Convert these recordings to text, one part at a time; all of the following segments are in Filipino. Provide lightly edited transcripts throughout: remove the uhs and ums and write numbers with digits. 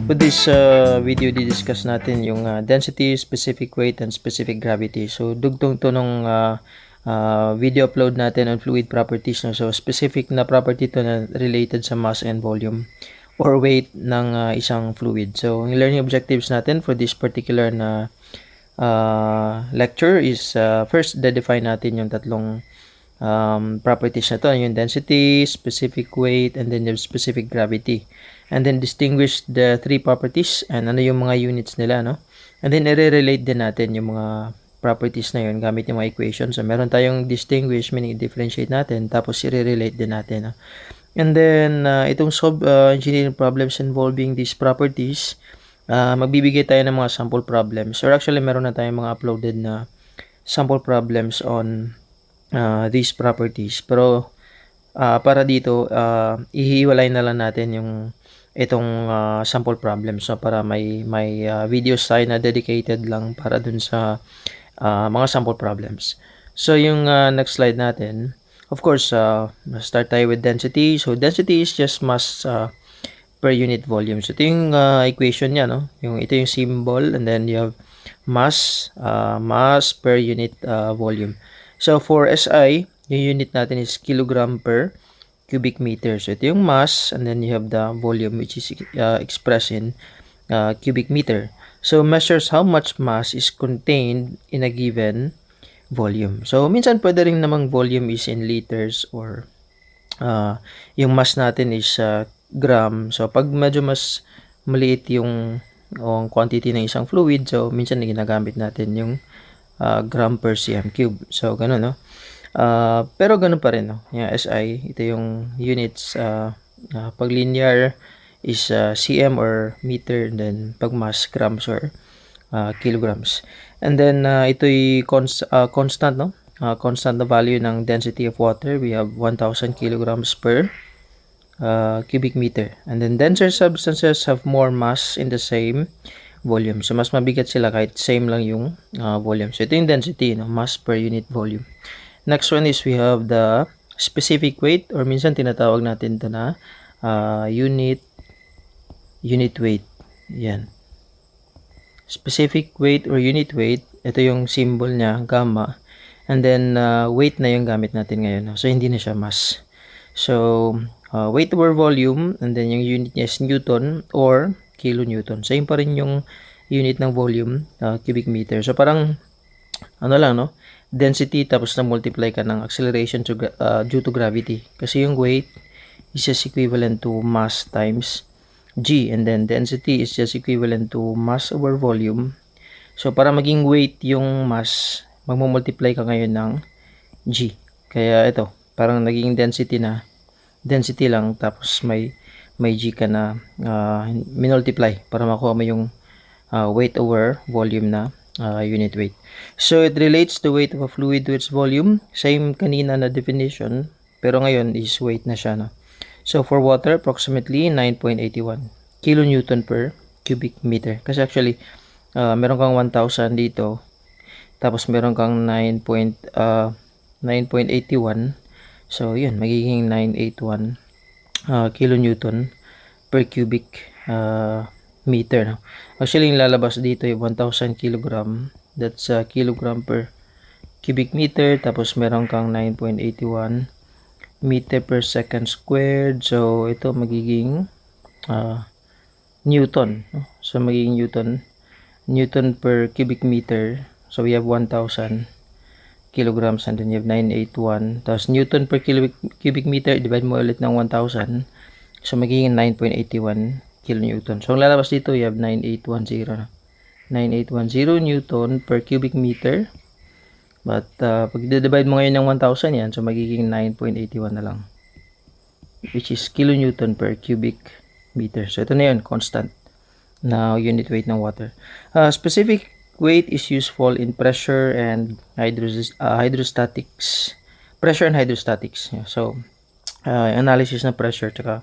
For this video, di-discuss natin yung density, specific weight, and specific gravity. So, dugtong to nung video upload natin on fluid properties. No? So, specific na property to na related sa mass and volume or weight ng isang fluid. So, ang learning objectives natin for this particular na lecture is first, define natin yung tatlong properties na to, yung density, specific weight, and then yung specific gravity. And then distinguish the three properties and ano yung mga units nila, no? And then i-relate din natin yung mga properties na yun gamit yung mga equations. So meron tayong distinguish, meaning differentiate natin, tapos i-relate din natin, no? And then itong solve engineering problems involving these properties, magbibigay tayo ng mga sample problems. Or actually meron na tayong mga uploaded na sample problems on these properties. Pero para dito, ihiwalay na lang natin yung itong sample problems. So para may videos tayo na dedicated lang para dun sa mga sample problems. So yung next slide natin, of course, start tayo with density. So density is just mass per unit volume. So ito yung equation niya, no? Ito yung symbol, and then you have mass per unit volume. So for SI, yung unit natin is kilogram per cubic meter. So ito yung mass, and then you have the volume, which is expressed in cubic meter. So measures how much mass is contained in a given volume. So minsan pwede rin namang volume is in liters, or yung mass natin is gram. So pag medyo mas maliit yung quantity ng isang fluid, so minsan ginagamit natin yung gram per cm cube. So ganun, no? Pero ganun pa rin, no? Yung SI, ito yung units. Pag linear is cm or meter, and then pag mass, grams or kilograms. And then ito'y constant, no? Constant na value ng density of water. We have 1,000 kilograms per cubic meter. And then denser substances have more mass in the same volume. So mas mabigat sila kahit same lang yung volume. So ito yung density, no? Mass per unit volume. Next one is we have the specific weight, or minsan tinatawag natin ito na unit weight. Yan. Specific weight or unit weight, ito yung symbol niya, gamma. And then weight na yung gamit natin ngayon. So hindi na siya mass. So weight over volume, and then yung unit niya is Newton or kilonewton. Same pa rin yung unit ng volume, cubic meter. So parang ano lang, no? Density tapos na multiply ka ng acceleration due to gravity. Kasi yung weight is just equivalent to mass times g, and then density is just equivalent to mass over volume. So para maging weight yung mass, magmumultiply ka ngayon ng g. Kaya ito, parang naging density lang, tapos may g ka na minultiply para makuha mo yung weight over volume na unit weight. So it relates the weight of a fluid to its volume. Same kanina na definition, pero ngayon is weight na siya, no? So for water, approximately 9.81 kilonewton per cubic meter. Kasi actually, meron kang 1,000 dito, tapos meron kang 9.81. So yun, magiging 981 kilonewton per cubic meter, no? Actually, yung lalabas dito yung 1,000 kilogram. That's kilogram per cubic meter. Tapos meron kang 9.81 meter per second squared. So ito magiging Newton, no? So magiging Newton per cubic meter. So we have 1,000 kilograms, and then you have 981. Tapos Newton per cubic meter, divide mo ulit ng 1,000. So magiging 9.81 kilonewton. So ang lalabas dito, you have 9810. 9810 Newton per cubic meter. But pag i-divide mo ngayon ng 1,000 yan, so magiging 9.81 na lang, which is kilonewton per cubic meter. So ito na yun, constant na unit weight ng water. Specific weight is useful in pressure and hydrostatics. Pressure and hydrostatics. Yeah. So analysis ng pressure tsaka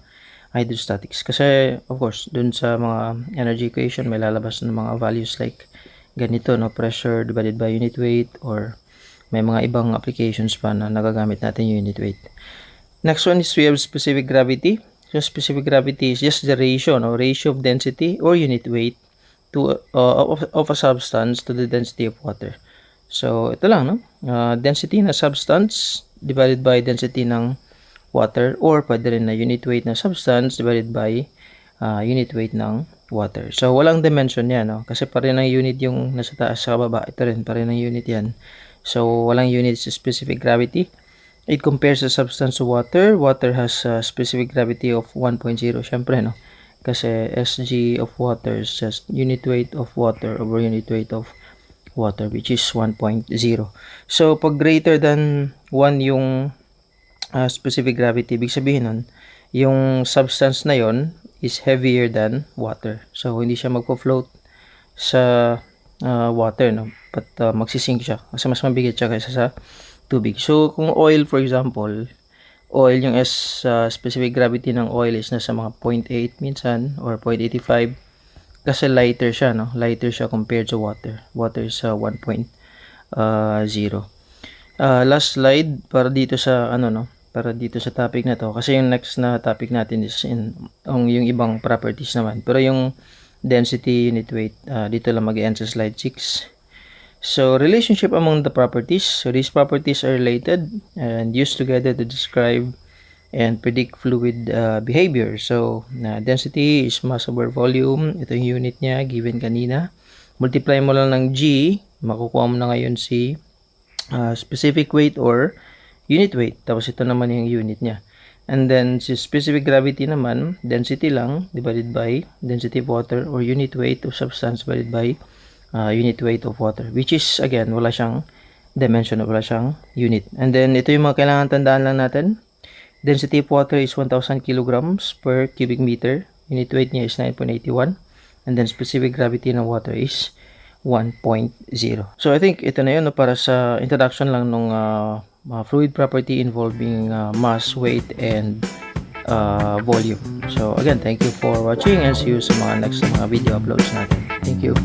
hydrostatics. Kasi of course, dun sa mga energy equation may lalabas ng mga values like ganito, no? Pressure divided by unit weight, or may mga ibang applications pa na nagagamit natin yung unit weight. Next one is we have specific gravity. So specific gravity is just the ratio, no? Ratio of density or unit weight to of a substance to the density of water. So ito lang, no? Density na substance divided by density ng water, or pwede rin na unit weight na substance divided by unit weight ng water. So walang dimension yan, no? Kasi pare ng unit yung nasa taas sa baba. Ito rin, pare ng unit yan. So walang unit sa specific gravity. It compares the substance to water. Water has a specific gravity of 1.0. Syempre, no? Kasi SG of water is just unit weight of water over unit weight of water, which is 1.0. So, pag greater than 1 yung specific gravity, ibig sabihin nun, yung substance na yon is heavier than water. So, hindi siya magpo-float sa water, no? But magsisink siya kasi mas mabigat siya kaysa sa tubig. So, kung oil, for example, oil, yung specific gravity ng oil is nasa mga 0.8 minsan or 0.85 kasi lighter siya, no? Lighter siya compared to water. Water is 1.0. Last slide para dito sa para dito sa topic na to, kasi yung next na topic natin is yung ibang properties naman. Pero yung density, unit weight, dito lang mag-end sa slide 6. So, relationship among the properties. So, these properties are related and used together to describe and predict fluid behavior. So, density is mass over volume. Ito yung unit niya, given kanina. Multiply mo lang ng G, makukuha mo na ngayon si specific weight or unit weight. Tapos ito naman yung unit niya. And then, si specific gravity naman, density lang, divided by density of water or unit weight of substance divided by unit weight of water, which is again wala siyang dimension, wala siyang unit. And then ito yung mga kailangan tandaan lang natin. Density of water is 1,000 kilograms per cubic meter. Unit weight niya is 9.81, and then specific gravity ng water is 1.0. So I think ito na yun, no, para sa introduction lang ng fluid property involving mass, weight, and volume. So again, thank you for watching and see you sa mga next mga video uploads natin. Thank you.